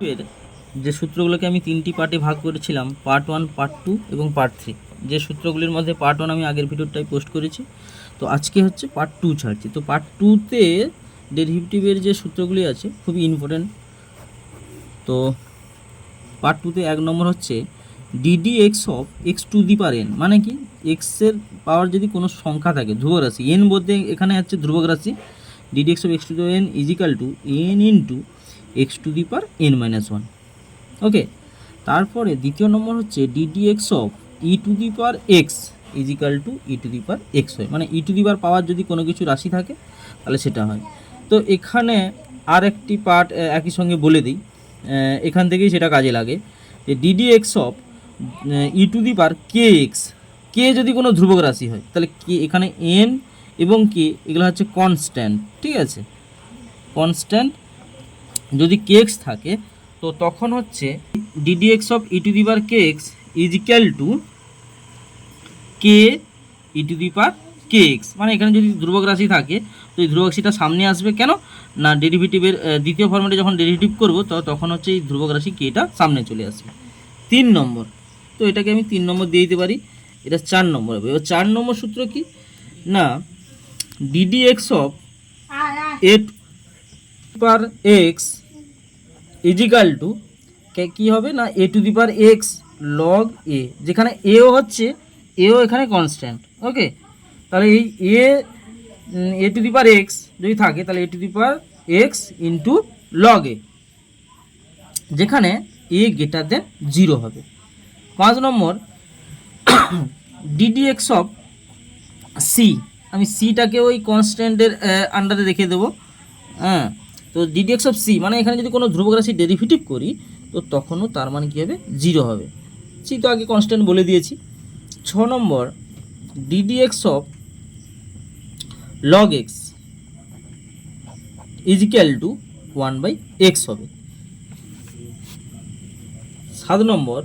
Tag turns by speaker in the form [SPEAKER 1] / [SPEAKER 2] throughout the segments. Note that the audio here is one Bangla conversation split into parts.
[SPEAKER 1] এর যে সূত্রগুলোকে আমি তিনটি পার্টে ভাগ করেছিলাম, পার্ট 1, পার্ট 2 এবং পার্ট 3। যে সূত্রগুলির মধ্যে পার্ট 1 আমি আগের ভিডিওটাই পোস্ট করেছি, তো আজকে হচ্ছে পার্ট 2 ছাড়ছি। তো পার্ট 2তে ডেরিভেটিভের যে সূত্রগুলি আছে খুবই ইম্পর্টেন্ট। তো পার্ট 2তে 1 নম্বর হচ্ছে D D x of X to the power N, মানে কি এক্সের পাওয়ার যদি কোনো সংখ্যা থাকে ধ্রুবক রাশি, এন বলতে এখানে হচ্ছে ধ্রুবক রাশি, D D x of X to the N equal to N into X to the power N minus one. Okay, তারপরে দ্বিতীয় নম্বর হচ্ছে D D x of E to the power x is equal to E to the power X হয়, মানে ই টু দি পাওয়ার পাওয়ার যদি কোনো কিছু রাশি থাকে তাহলে সেটা হয়। তো এখানে আর একটি পার্ট একই সঙ্গে বলে দিই, এখান থেকেই সেটা কাজে লাগে যে D D x of E to the power K X, K যদি কোনো ধ্রুবক রাশি হয় তাহলে কে এখানে এন এবং কে এগুলো হচ্ছে কনস্ট্যান্ট, ঠিক আছে। কনস্ট্যান্ট যদি কে এক্স থাকে তো তখন হচ্ছে D D x of E to the power K x is equal two K E to the power K X, মানে এখানে যদি ধ্রুবক রাশি থাকে তো এই ধ্রুবক রাশিটা সামনে আসবে, কেন না ডেরিভেটিভের দ্বিতীয় ফর্মেটে যখন ডেরিভেটিভ করবো তখন হচ্ছে এই ধ্রুবক রাশি কেটা সামনে চলে আসবে। 3 নম্বর, তো এটাকে আমি 3 নম্বর দিয়ে দিতে পারি, এটা 4 নম্বর হবে। এবার 4 নম্বর সূত্র কি না D D x of A power x is equal to কী হবে না A to the power X log A, যেখানে এও হচ্ছে এও এখানে কনস্ট্যান্ট। ওকে, তাহলে এই এ টু দি পাওয়ার এক্স যদি থাকে তাহলে A to the power X into log A, যেখানে এ গ্রেটার দেন 0 হবে। 5 নম্বর ডিডি এক্স অফ সি, আমি সিটাকে ওই কনস্ট্যান্টের আন্ডারে রেখে দেবো। হ্যাঁ, তো ডিডি এক্স অফ সি মানে এখানে যদি কোনো ধ্রুবক রাশি ডেরিভেটিভ করি তো তখনও তার মানে কী হবে 0 হবে। সি তো আগে কনস্ট্যান্ট বলে দিয়েছি। 6 নম্বর DD x of log X is equal to 1/x হবে। 7 নম্বর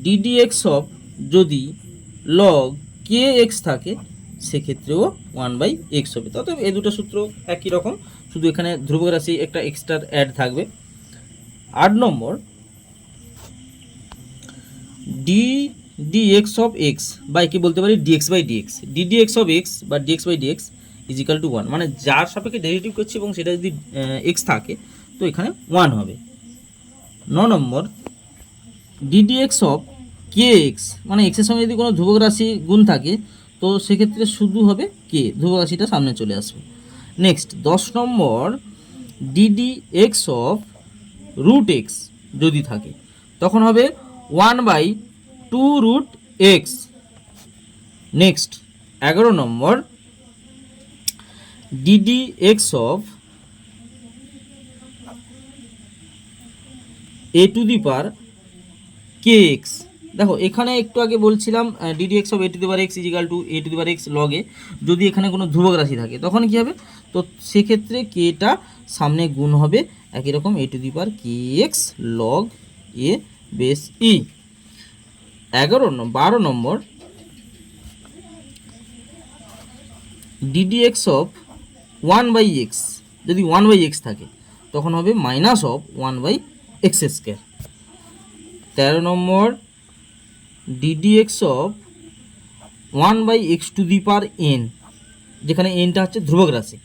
[SPEAKER 1] ডিডি এক্স অফ যদি লগ কে এক্স থাকে সেক্ষেত্রেও 1/x হবে। তবে এই দুটো সূত্র একই রকম, শুধু এখানে ধ্রুবক রাশি একটা এক্সট্রা অ্যাড থাকবে। 8 নম্বর ডি এক্স অফ এক্স বা একে বলতে পারি DX by DX, D D x of X বা DX by DX is equal to 1, মানে যার সাপেক্ষে ডেরিভেটিভ করছি এবং সেটা যদি এক্স থাকে তো এখানে 1 হবে। 9 নম্বর DD x of K X, মানে এক্সের সঙ্গে যদি কোনো ধ্রুবক রাশি গুণ থাকে তো সেক্ষেত্রে শুধু হবে কে, ধ্রুবক রাশিটা সামনে চলে আসবে। নেক্সট 10 নম্বর DD x of root x যদি থাকে তখন হবে 1/2 রুট এক্স। নেক্সট 11 নম্বর DD x of a to the power K x, দেখো এখানে একটু আগে বলছিলাম d d x of a to the power x is equal to a to the power x লগে, যদি এখানে কোনো ধ্রুবক রাশি থাকে তখন কী হবে, তো সেক্ষেত্রে কেটা সামনে গুণ হবে একই রকম A to the power K X log A base E. 12 নম্বর ডিডি এক্স অফ 1/x, যদি 1/x থাকে তখন হবে মাইনাস অফ 1/x স্কোয়ার। 13 নম্বর DD x of 1/x to the power N, যেখানে এনটা হচ্ছে ধ্রুবক রাশি,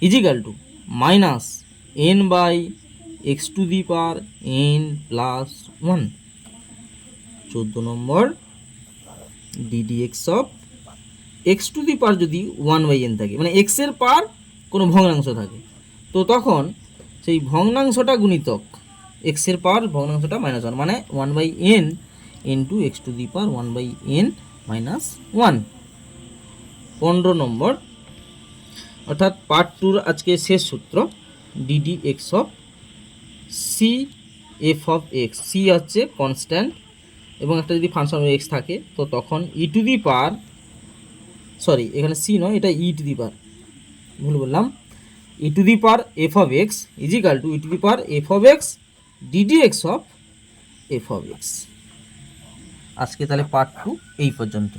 [SPEAKER 1] equal to minus n/x to the power n plus 1। 14 নম্বর DD x of X to the power যদি 1/n থাকে, মানে এক্সের পাওয়ার কোনো ভগ্নাংশ থাকে তো তখন সেই ভগ্নাংশটা গুণিতক এক্সের পাওয়ার ভগ্নাংশটা -1, মানে 1/n into X to the power 1/n minus 1। 15 নম্বর অর্থাৎ পার্ট 2 আজকে শেষ সূত্র D D x of C F of X, C হচ্ছে কনস্ট্যান্ট এবং একটা যদি ফাংশন এক্স থাকে তো তখন E to the power, sorry এখানে সি নয় এটা ই টু দি পাওয়ার, ভুল বললাম, E to the power F of X is equal to E to the power F of X DD x of F of x. আজকে তাহলে পার্ট 2 এই পর্যন্ত।